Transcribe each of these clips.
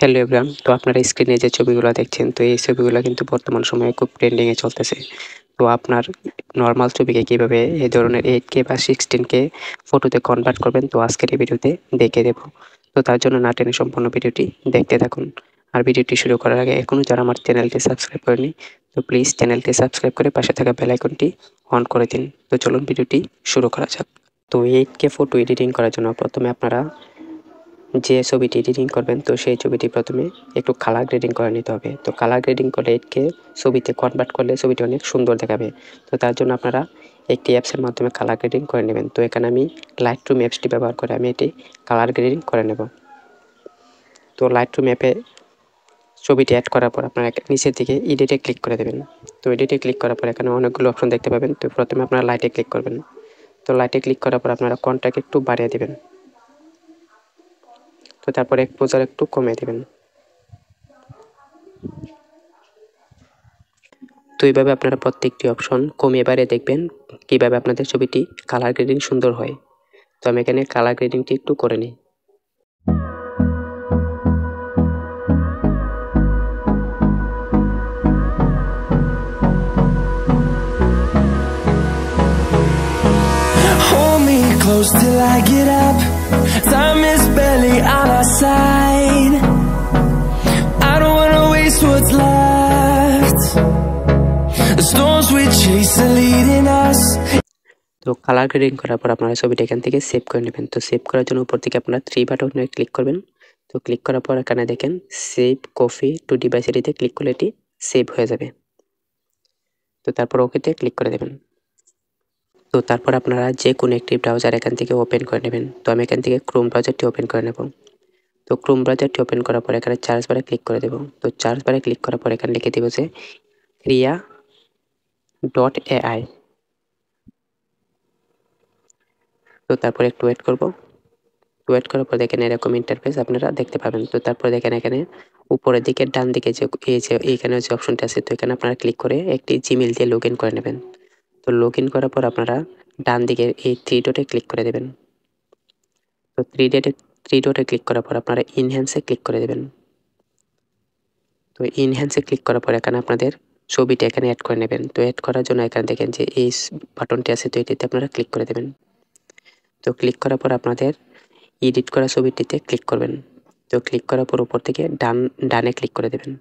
Hello everyone, তো আপনারা স্ক্রিনে যে ছবিগুলো দেখছেন, তো এই ছবিগুলো কিন্তু বর্তমান সময়ে খুব ট্রেন্ডিংয়ে চলতেছে। তো আপনার নরমাল ছবিকে কিভাবে এই ধরনের 8K বা 16K ফটোতে কনভার্ট করবেন, তো আজকের এই ভিডিওতে দেখিয়ে দেব। তো তার জন্য না টেনে সম্পূর্ণ ভিডিওটি দেখতে থাকুন। আর ভিডিওটি শুরু করার আগে এখনও যারা আমার চ্যানেলটি সাবস্ক্রাইব করেনি, তো প্লিজ চ্যানেলটি সাবস্ক্রাইব করে পাশে থাকা বেল আইকনটি অন করে দিন। তো চলুন ভিডিওটি শুরু করা যাক। তো 8K ফটো এডিটিং করার জন্য প্রথমে আপনারা যে ছবিটি এডিটিং করবেন, তো সেই ছবিটি প্রথমে একটু কালার গ্রেডিং করে নিতে হবে। তো কালার গ্রেডিং করে 8K ছবিতে কনভার্ট করলে ছবিটি অনেক সুন্দর দেখাবে। তো তার জন্য আপনারা একটি অ্যাপসের মাধ্যমে কালার গ্রেডিং করে নেবেন। তো এখানে আমি লাইটরুম অ্যাপসটি ব্যবহার করে আমি এটি কালার গ্রেডিং করে নেব। তো লাইটরুম অ্যাপে ছবিটি অ্যাড করার পর আপনারা নিচের দিকে এডিটে ক্লিক করে দেবেন। তো এডিটে ক্লিক করার পর এখানে অনেকগুলো অপশন দেখতে পাবেন। তো প্রথমে আপনারা লাইটে ক্লিক করবেন। তো লাইটে ক্লিক করার পর আপনারা কন্ট্রাস্ট একটু বাড়িয়ে দেবেন। তো তারপরে এক্সপোজার একটু কমিয়ে দেবেন। তো এইভাবে আপনারা প্রত্যেকটি অপশন কমিয়ে বাড়িয়ে দেখবেন কিভাবে আপনাদের ছবিটি কালার গ্রেডিং সুন্দর হয়। তো আমি এখানে কালার গ্রেডিংটি একটু করে নিই। Hold me close till I get up. Time is barely on our side. I don't wanna waste what's left. The storms we chase are leading us. তো কালার গ্রেডিং করার পর আপনারা ছবিটা এখান থেকে সেভ করে নেবেন। তো সেভ করার জন্য উপর থেকে আপনারা 3 বাটনে ক্লিক করবেন। তো ক্লিক করার পর এখানে দেখেন সেভ কপি টু ডিভাইস, এটিতে ক্লিক করলে এটি সেভ হয়ে যাবে। তো তারপর ওকেতে ক্লিক করে দেবেন। তো তারপর আপনারা যে কোনো একটি ব্রাউজার এখান থেকে ওপেন করে নেবেন। তো আমি এখান থেকে ক্রোম ব্রাউজারটি ওপেন করে নেব। তো ক্রোম ব্রাউজারটি ওপেন করার পর এখানে সার্চ বারে ক্লিক করে দেব। তো সার্চ বারে ক্লিক করার পর এখানে লিখে দেব যে ria.ai। তো তারপর একটু ওয়েট করব। ওয়েট করার পর দেখেন এরকম ইন্টারফেস আপনারা দেখতে পাবেন। তো তারপর দেখেন এখানে উপরের দিকে ডান দিকে যে এইখানে যে অপশনটা আছে, তো এখানে আপনারা ক্লিক করে একটি জিমেইল দিয়ে লগ ইন করে নেবেন। তো লগ ইন করার পর আপনারা ডান দিকে এই 3 ডটে ক্লিক করে দেবেন। তো 3 ডটে ক্লিক করার পর আপনারা ইনহ্যান্সে ক্লিক করে দেবেন। তো ইনহ্যান্সে ক্লিক করার পর এখানে আপনাদের ছবিটা এখানে অ্যাড করে নেবেন। তো অ্যাড করার জন্য এখানে দেখেন যে এই বাটনটি আছে, তো এটিতে আপনারা ক্লিক করে দেবেন। তো ক্লিক করার পর আপনাদের এডিট করা ছবিটিতে ক্লিক করবেন। তো ক্লিক করার পর উপর থেকে ডানে ক্লিক করে দেবেন।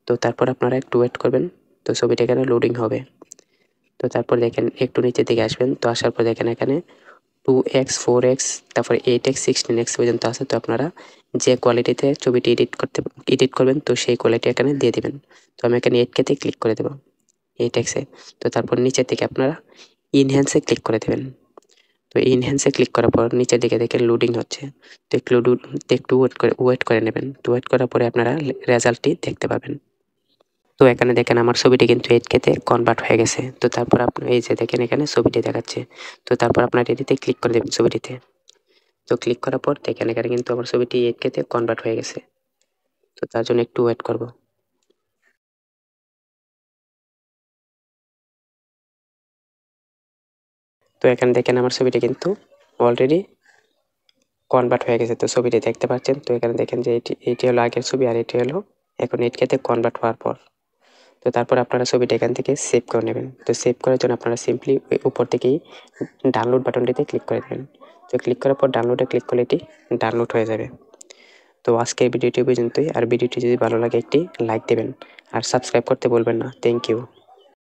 তো তারপর আপনারা একটু ওয়েট করবেন। তো ছবিটা এখানে লোডিং হবে। তো তারপর দেখেন একটু নিচের দিকে আসবেন। তো আসার পর দেখেন এখানে 2x 4x তারপর 8x 16x পর্যন্ত আছে। তো আপনারা যে কোয়ালিটিতে ছবিটি এডিট করবেন, তো সেই কোয়ালিটি এখানে দিয়ে দেবেন। তো আমি এখানে 8K-তে ক্লিক করে দেবো, 8x-এ। তো তারপর নিচের দিকে আপনারা ইনহ্যান্সে ক্লিক করে দেবেন। তো ইনহ্যান্সে ক্লিক করার পর নিচের দিকে দেখেন লোডিং হচ্ছে। তো একটু ওয়েট করে নেবেন। তো ওয়েট করার পরে আপনারা রেজাল্টটি দেখতে পাবেন। তো এখানে দেখেন আমার ছবিটি কিন্তু 8K-তে কনভার্ট হয়ে গেছে। তো তারপর আপনি এই যে দেখেন এখানে ছবিটি দেখাচ্ছে। তো তারপর আপনার এটিতে ক্লিক করে দেবেন ছবিটিতে। তো ক্লিক করার পর দেখেন এখানে কিন্তু আমার ছবিটি 8K-তে কনভার্ট হয়ে গেছে। তো তার জন্য একটু ওয়েট করব। তো এখানে দেখেন আমার ছবিটি কিন্তু অলরেডি কনভার্ট হয়ে গেছে। তো ছবিটি দেখতে পাচ্ছেন। তো এখানে দেখেন যে এটি হলো আগের ছবি আর এটি হলো এখন 8K-তে কনভার্ট হওয়ার পর। তো তারপর আপনারা ছবিটা এখান থেকে সেভ করে নেবেন। তো সেভ করার জন্য আপনারা সিম্পলি উপর থেকেই ডাউনলোড বাটনটিতে ক্লিক করে দেবেন। তো ক্লিক করার পর ডাউনলোডে ক্লিক করলে এটি ডাউনলোড হয়ে যাবে। তো আজকের ভিডিওটি পর্যন্তই। আর ভিডিওটি যদি ভালো লাগে একটি লাইক দেবেন আর সাবস্ক্রাইব করতে বলবেন না। Thank you.